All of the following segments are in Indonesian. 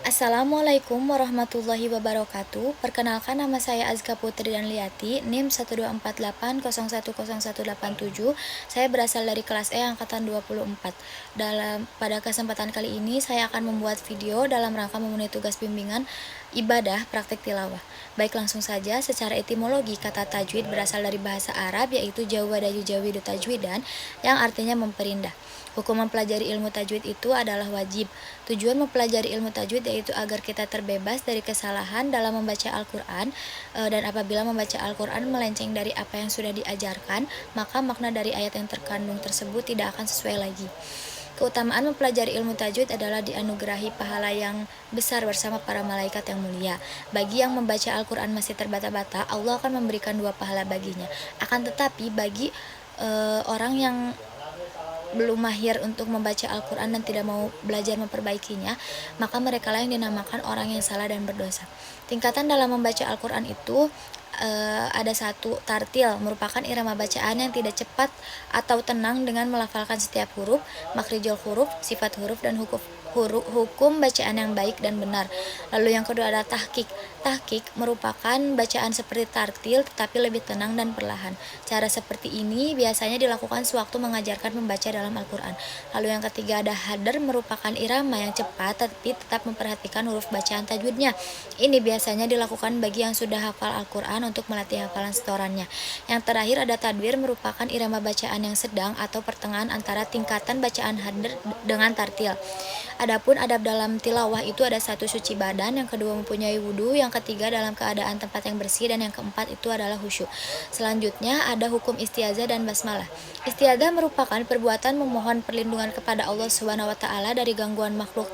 Assalamualaikum warahmatullahi wabarakatuh. Perkenalkan, nama saya Azka Putri dan Liati, NIM 12480101087. Saya berasal dari kelas E angkatan 24. Pada kesempatan kali ini saya akan membuat video dalam rangka memenuhi tugas bimbingan ibadah praktik tilawah. Baik, langsung saja. Secara etimologi, kata tajwid berasal dari bahasa Arab, yaitu jawada yujawidu tajwidan, yang artinya memperindah. Hukum mempelajari ilmu tajwid itu adalah wajib. Tujuan mempelajari ilmu tajwid yaitu agar kita terbebas dari kesalahan dalam membaca Al-Quran, dan apabila membaca Al-Quran melenceng dari apa yang sudah diajarkan, maka makna dari ayat yang terkandung tersebut tidak akan sesuai lagi. Keutamaan mempelajari ilmu tajwid adalah dianugerahi pahala yang besar bersama para malaikat yang mulia. Bagi yang membaca Al-Quran masih terbata-bata, Allah akan memberikan 2 pahala baginya. Akan tetapi bagi orang yang belum mahir untuk membaca Al-Quran dan tidak mau belajar memperbaikinya, maka mereka lah yang dinamakan orang yang salah dan berdosa. Tingkatan dalam membaca Al-Quran itu ada 1, tartil, merupakan irama bacaan yang tidak cepat atau tenang dengan melafalkan setiap huruf, makhrijul huruf, sifat huruf, dan hukum bacaan yang baik dan benar. Lalu yang kedua ada tahqiq. Tahqiq merupakan bacaan seperti tartil tetapi lebih tenang dan perlahan. Cara seperti ini biasanya dilakukan sewaktu mengajarkan membaca dalam Al-Quran. Lalu yang ketiga ada hadar, merupakan irama yang cepat tapi tetap memperhatikan huruf bacaan tajwidnya. Ini biasanya dilakukan bagi yang sudah hafal Al-Quran untuk melatih hafalan setorannya. Yang terakhir ada tadwir, merupakan irama bacaan yang sedang atau pertengahan antara tingkatan bacaan hadar dengan tartil. Adapun adab dalam tilawah itu ada 1, suci badan, yang kedua mempunyai wudhu, yang ketiga dalam keadaan tempat yang bersih, dan yang keempat itu adalah khusyuk. Selanjutnya ada hukum istiazah dan basmalah. Istiazah merupakan perbuatan memohon perlindungan kepada Allah SWT dari gangguan makhluk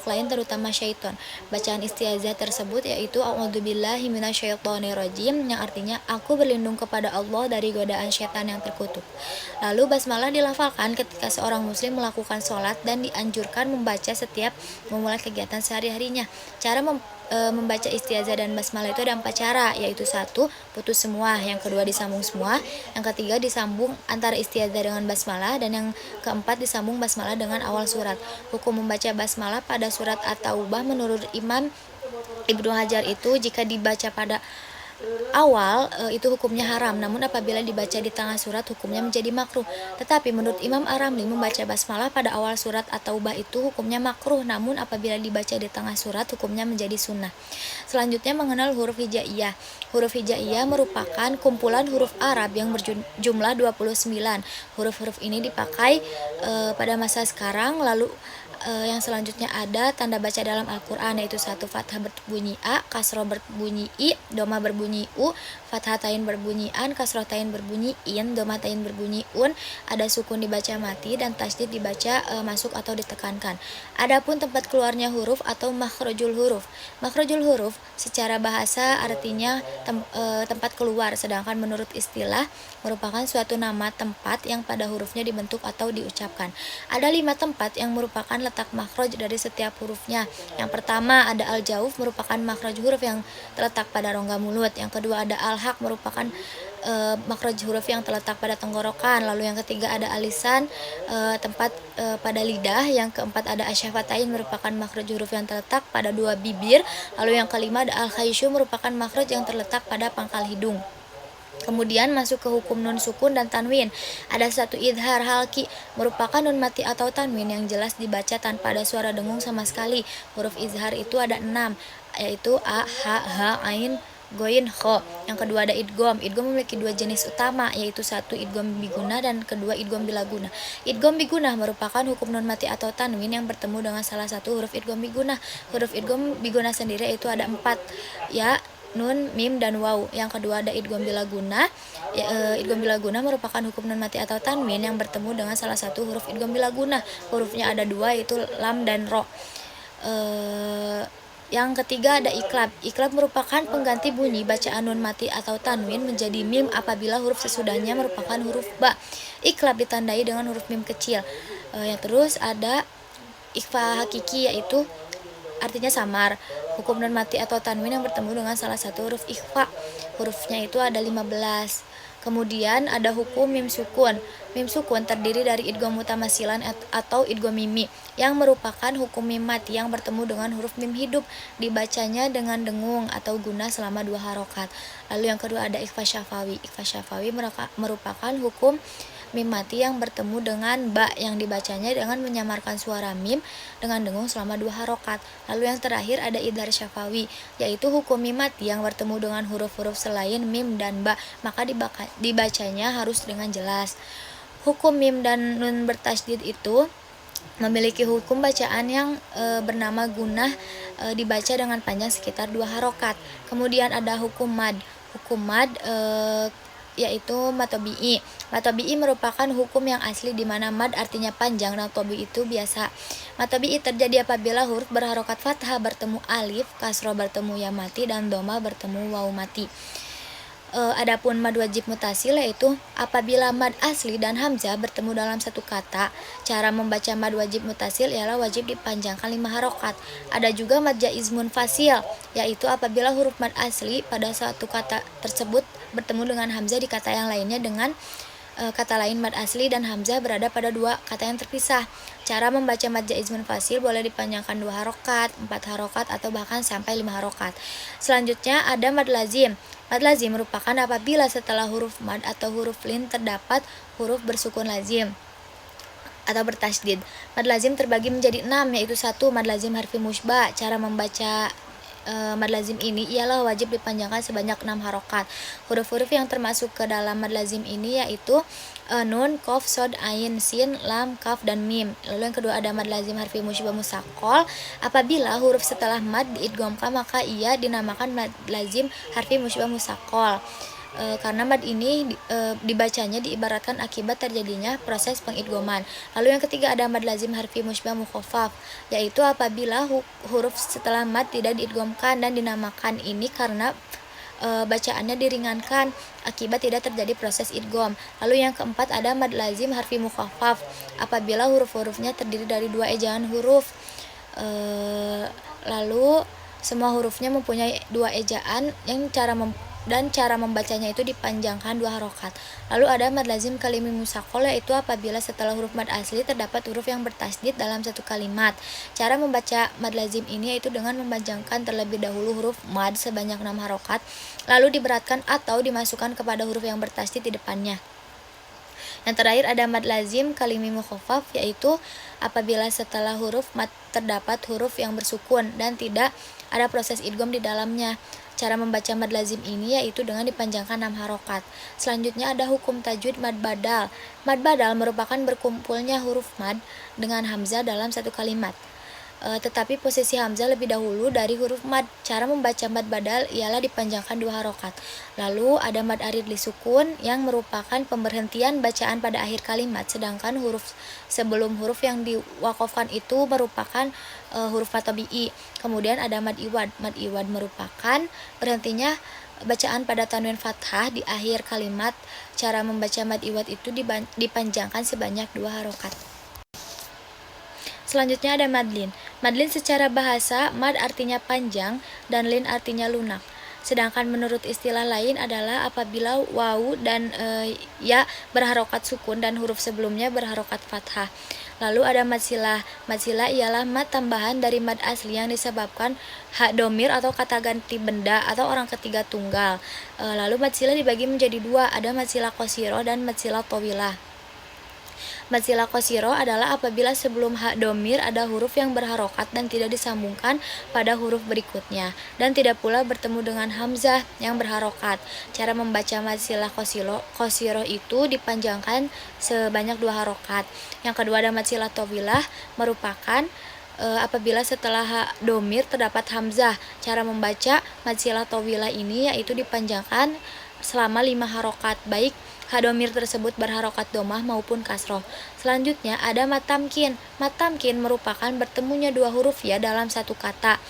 lain, terutama syaitan. Bacaan istiazah tersebut yaitu a'udzubillahi minasyaitonirrajim, yang artinya aku berlindung kepada Allah dari godaan syaitan yang terkutuk. Lalu basmalah dilafalkan ketika seorang muslim melakukan sholat dan dianjurkan membaca setiap memulai kegiatan sehari-harinya. Cara membaca istiazah dan basmalah itu ada 4 cara, yaitu 1, putus semua, yang kedua disambung semua, yang ketiga disambung antara istiazah dengan basmalah, dan yang keempat disambung basmalah dengan awal surat. Hukum membaca basmalah pada surat At-Taubah menurut Imam Ibnu Hajar itu jika dibaca pada awal itu hukumnya haram, namun apabila dibaca di tengah surat hukumnya menjadi makruh. Tetapi menurut Imam Ar-Ramli, membaca basmalah pada awal surat At-Taubah itu hukumnya makruh, namun apabila dibaca di tengah surat hukumnya menjadi sunnah. Selanjutnya mengenal huruf hijaiyah. Huruf hijaiyah merupakan kumpulan huruf Arab yang berjumlah 29. Huruf-huruf ini dipakai pada masa sekarang. Lalu yang selanjutnya ada tanda baca dalam Al-Quran, yaitu 1, fathah berbunyi A, kasroh berbunyi I, doma berbunyi U, fathah tain berbunyi An, kasroh tain berbunyi In, doma tain berbunyi Un, ada sukun dibaca mati, dan tasydid dibaca masuk atau ditekankan. Adapun tempat keluarnya huruf atau makhrajul huruf. Makhrajul huruf secara bahasa artinya tempat keluar, sedangkan menurut istilah merupakan suatu nama tempat yang pada hurufnya dibentuk atau diucapkan. Ada 5 tempat yang merupakan letak makhraj dari setiap hurufnya. Yang pertama ada al-jauf, merupakan makhraj huruf yang terletak pada rongga mulut. Yang kedua ada al-haq, merupakan makhraj huruf yang terletak pada tenggorokan. Lalu yang ketiga ada alisan, tempat pada lidah. Yang keempat ada asyafatain, merupakan makhraj huruf yang terletak pada 2 bibir. Lalu yang kelima ada al-khaysyu, merupakan makhraj yang terletak pada pangkal hidung. Kemudian masuk ke hukum nun sukun dan tanwin. Ada 1, idhar halki, merupakan nun mati atau tanwin yang jelas dibaca tanpa ada suara dengung sama sekali. Huruf izhar itu ada 6, yaitu a, ha, ha, ain, goin, kho. Yang kedua ada idgham. Idgham memiliki 2 jenis utama, yaitu 1, idgham biguna, dan kedua idgham bilaguna. Idgham biguna merupakan hukum nun mati atau tanwin yang bertemu dengan salah satu huruf idgham biguna. Huruf idgham biguna sendiri itu ada 4, ya, nun, mim, dan waw. Yang kedua ada idgham bilaguna. Idgham bilaguna merupakan hukum nun mati atau tanwin yang bertemu dengan salah satu huruf idgham bilaguna. Hurufnya ada 2, yaitu lam dan ro. Yang ketiga ada iklab. Iklab merupakan pengganti bunyi bacaan nun mati atau tanwin menjadi mim apabila huruf sesudahnya merupakan huruf ba. Iklab ditandai dengan huruf mim kecil. Yang terus ada ikhfa hakiki, yaitu artinya samar. Hukum nun mati atau tanwin yang bertemu dengan salah satu huruf ikhfa. Hurufnya itu ada 15. Kemudian ada hukum mim sukun. Mim sukun terdiri dari idgham mutamasilan atau idgham mimi yang merupakan hukum mim mati yang bertemu dengan huruf mim hidup, dibacanya dengan dengung atau guna selama 2 harokat. Lalu yang kedua ada ikhfa syafawi. Ikhfa syafawi merupakan hukum mim mati yang bertemu dengan ba yang dibacanya dengan menyamarkan suara mim dengan dengung selama 2 harokat. Lalu yang terakhir ada idhar syafawi, yaitu hukum mim mati yang bertemu dengan huruf-huruf selain mim dan ba, maka dibacanya harus dengan jelas. Hukum mim dan nun bertasydid itu memiliki hukum bacaan yang bernama gunah, dibaca dengan panjang sekitar 2 harokat. Kemudian ada hukum mad. Hukum mad yaitu mad tabi'i. Mad tabi'i merupakan hukum yang asli di mana mad artinya panjang dan tabi'i itu biasa. Mad tabi'i terjadi apabila huruf berharokat fathah bertemu alif, kasroh bertemu ya mati, dan doma bertemu waw mati. Adapun mad wajib mutasil yaitu apabila mad asli dan hamzah bertemu dalam satu kata. Cara membaca mad wajib mutasil ialah wajib dipanjangkan 5 harokat. Ada juga mad jaiz munfasil, yaitu apabila huruf mad asli pada satu kata tersebut bertemu dengan hamzah di kata yang lainnya dengan kata lain mad asli dan hamzah berada pada 2 kata yang terpisah. Cara membaca mad jaiz munfasil boleh dipanjangkan 2 harokat, 4 harokat, atau bahkan sampai 5 harokat. Selanjutnya ada mad lazim. Mad lazim merupakan apabila setelah huruf mad atau huruf lin terdapat huruf bersukun lazim atau bertasydid. Mad lazim terbagi menjadi 6, yaitu 1. Mad lazim harfi musyba. Cara membaca mad lazim ini ialah wajib dipanjangkan sebanyak 6 harokat. Huruf-huruf yang termasuk ke dalam mad lazim ini yaitu nun, qaf, shad, ain, sin, lam, kaf, dan mim. Lalu yang kedua ada mad lazim harfi musyba musaqqal. Apabila huruf setelah mad diidghamkan maka ia dinamakan mad lazim harfi musyba musaqqal. Karena mad ini dibacanya diibaratkan akibat terjadinya proses pengidghaman. Lalu yang ketiga ada mad lazim harfi musyba mukhaffaf, yaitu apabila huruf setelah mad tidak diidghamkan dan dinamakan ini karena bacaannya diringankan akibat tidak terjadi proses idgham. Lalu yang keempat ada mad lazim harfi mukhaffaf, apabila huruf-hurufnya terdiri dari 2 ejaan huruf. Lalu semua hurufnya mempunyai 2 ejaan yang cara membacanya itu dipanjangkan 2 harokat. Lalu ada mad lazim kalimi musaqqal, yaitu apabila setelah huruf mad asli terdapat huruf yang bertasydid dalam satu kalimat. Cara membaca mad lazim ini yaitu dengan memanjangkan terlebih dahulu huruf mad sebanyak 6 harokat, lalu diberatkan atau dimasukkan kepada huruf yang bertasydid di depannya. Yang terakhir ada mad lazim kalimi mukhaffaf, yaitu apabila setelah huruf mad terdapat huruf yang bersukun dan tidak ada proses idgham di dalamnya. Cara membaca mad lazim ini yaitu dengan dipanjangkan 6 harokat. Selanjutnya ada hukum tajwid mad badal. Mad badal merupakan berkumpulnya huruf mad dengan hamzah dalam satu kalimat, tetapi posisi hamzah lebih dahulu dari huruf mad. Cara membaca mad badal ialah dipanjangkan 2 harokat. Lalu ada mad arid li sukun yang merupakan pemberhentian bacaan pada akhir kalimat, sedangkan huruf sebelum huruf yang diwakafkan itu merupakan huruf mad tabi'i. Kemudian ada mad iwad. Mad iwad merupakan berhentinya bacaan pada tanwin fathah di akhir kalimat. Cara membaca mad iwad itu dipanjangkan sebanyak 2 harokat. Selanjutnya ada madlin. Madlin secara bahasa, mad artinya panjang dan lin artinya lunak. Sedangkan menurut istilah lain adalah apabila wawu dan ya berharokat sukun dan huruf sebelumnya berharokat fathah. Lalu ada mad silah. Mad silah ialah mad tambahan dari mad asli yang disebabkan hak domir atau kata ganti benda atau orang ketiga tunggal. Lalu mad silah dibagi menjadi 2, ada mad silah qasiro dan mad silah tawilah. Mad silah qasiro adalah apabila sebelum hak domir ada huruf yang berharokat dan tidak disambungkan pada huruf berikutnya, dan tidak pula bertemu dengan hamzah yang berharokat. Cara membaca mad silah qasiro itu dipanjangkan sebanyak 2 harokat. Yang kedua ada mad silah tawilah, merupakan apabila setelah hak domir terdapat hamzah. Cara membaca mad silah tawilah ini yaitu dipanjangkan selama 5 harokat, baik hadomir tersebut berharokat domah maupun kasroh. Selanjutnya ada mad tamkin. Mad tamkin merupakan bertemunya 2 huruf ya dalam satu kata.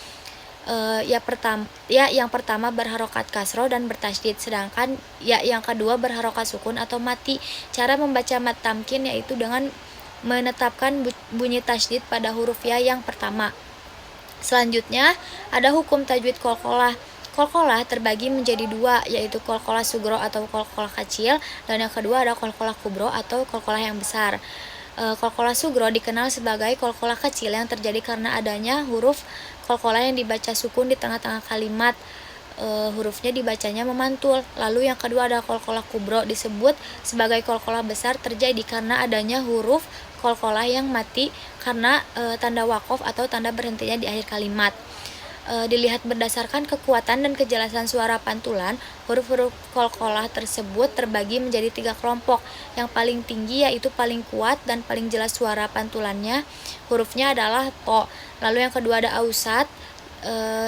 Yang pertama berharokat kasroh dan bertasydid, sedangkan ya yang kedua berharokat sukun atau mati. Cara membaca mad tamkin yaitu dengan menetapkan bunyi tasydid pada huruf ya yang pertama. Selanjutnya ada hukum tajwid qalqalah. Qalqalah terbagi menjadi dua, yaitu qalqalah sugro atau qalqalah kecil, dan yang kedua ada qalqalah kubro atau qalqalah yang besar. Qalqalah sugro dikenal sebagai qalqalah kecil yang terjadi karena adanya huruf qalqalah yang dibaca sukun di tengah-tengah kalimat. Hurufnya dibacanya memantul. Lalu yang kedua ada qalqalah kubro, disebut sebagai qalqalah besar, terjadi karena adanya huruf qalqalah yang mati karena tanda waqaf atau tanda berhentinya di akhir kalimat. Dilihat berdasarkan kekuatan dan kejelasan suara pantulan, huruf-huruf qalqalah tersebut terbagi menjadi 3 kelompok. Yang paling tinggi yaitu paling kuat dan paling jelas suara pantulannya, hurufnya adalah to. Lalu yang kedua ada ausat,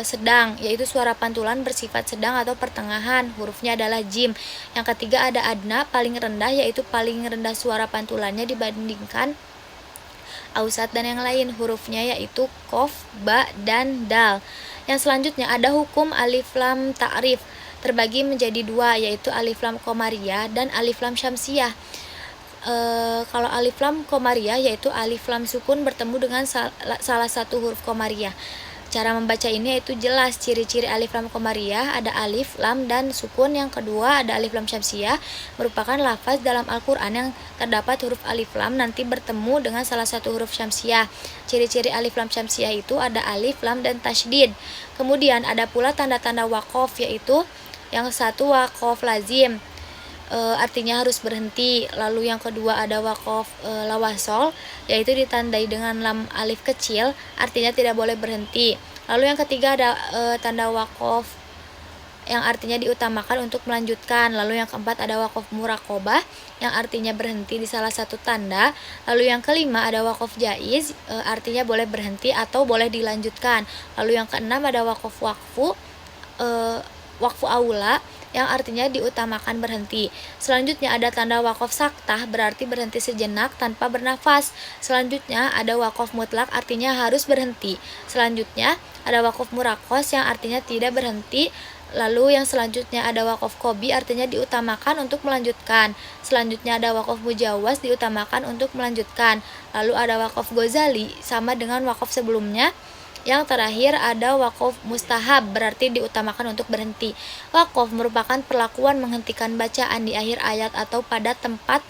sedang, yaitu suara pantulan bersifat sedang atau pertengahan, hurufnya adalah jim. Yang ketiga ada adna, paling rendah, yaitu paling rendah suara pantulannya dibandingkan ausat dan yang lain, hurufnya yaitu kof, ba, dan dal. Yang selanjutnya ada hukum alif lam ta'rif, terbagi menjadi dua, yaitu alif lam qamariyah dan alif lam syamsiyah. Kalau alif lam qamariyah yaitu alif lam sukun bertemu dengan salah satu huruf qamariyah. Cara membaca ini yaitu jelas. Ciri-ciri alif lam qamariyah ada alif, lam, dan sukun. Yang kedua ada alif lam syamsiyah, merupakan lafaz dalam Al-Quran yang terdapat huruf alif lam nanti bertemu dengan salah satu huruf syamsiyah. Ciri-ciri alif lam syamsiyah itu ada alif, lam, dan tasydid. Kemudian ada pula tanda-tanda waqaf, yaitu yang satu waqaf lazim, artinya harus berhenti. Lalu yang kedua ada waqaf lawasol, yaitu ditandai dengan lam alif kecil, artinya tidak boleh berhenti. Lalu yang ketiga ada tanda waqaf yang artinya diutamakan untuk melanjutkan. Lalu yang keempat ada waqaf muraqobah yang artinya berhenti di salah satu tanda. Lalu yang kelima ada waqaf jaiz, artinya boleh berhenti atau boleh dilanjutkan. Lalu yang keenam ada waqaf waqfu aula yang artinya diutamakan berhenti. Selanjutnya ada tanda waqaf saktah, berarti berhenti sejenak tanpa bernafas. Selanjutnya ada waqaf mutlak, artinya harus berhenti. Selanjutnya ada waqaf muraqqas yang artinya tidak berhenti. Lalu yang selanjutnya ada waqaf qobi, artinya diutamakan untuk melanjutkan. Selanjutnya ada waqaf mujawaz, diutamakan untuk melanjutkan. Lalu ada waqaf ghazali, sama dengan waqaf sebelumnya. Yang terakhir ada waqaf mustahab, berarti diutamakan untuk berhenti. Waqaf merupakan perlakuan menghentikan bacaan di akhir ayat atau pada tempat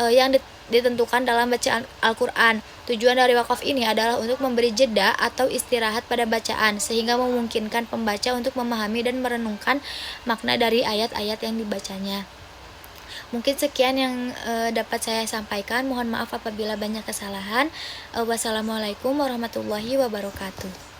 yang ditentukan dalam bacaan Al-Quran. Tujuan dari waqaf ini adalah untuk memberi jeda atau istirahat pada bacaan, sehingga memungkinkan pembaca untuk memahami dan merenungkan makna dari ayat-ayat yang dibacanya. Mungkin sekian yang dapat saya sampaikan. Mohon maaf apabila banyak kesalahan. Wassalamualaikum warahmatullahi wabarakatuh.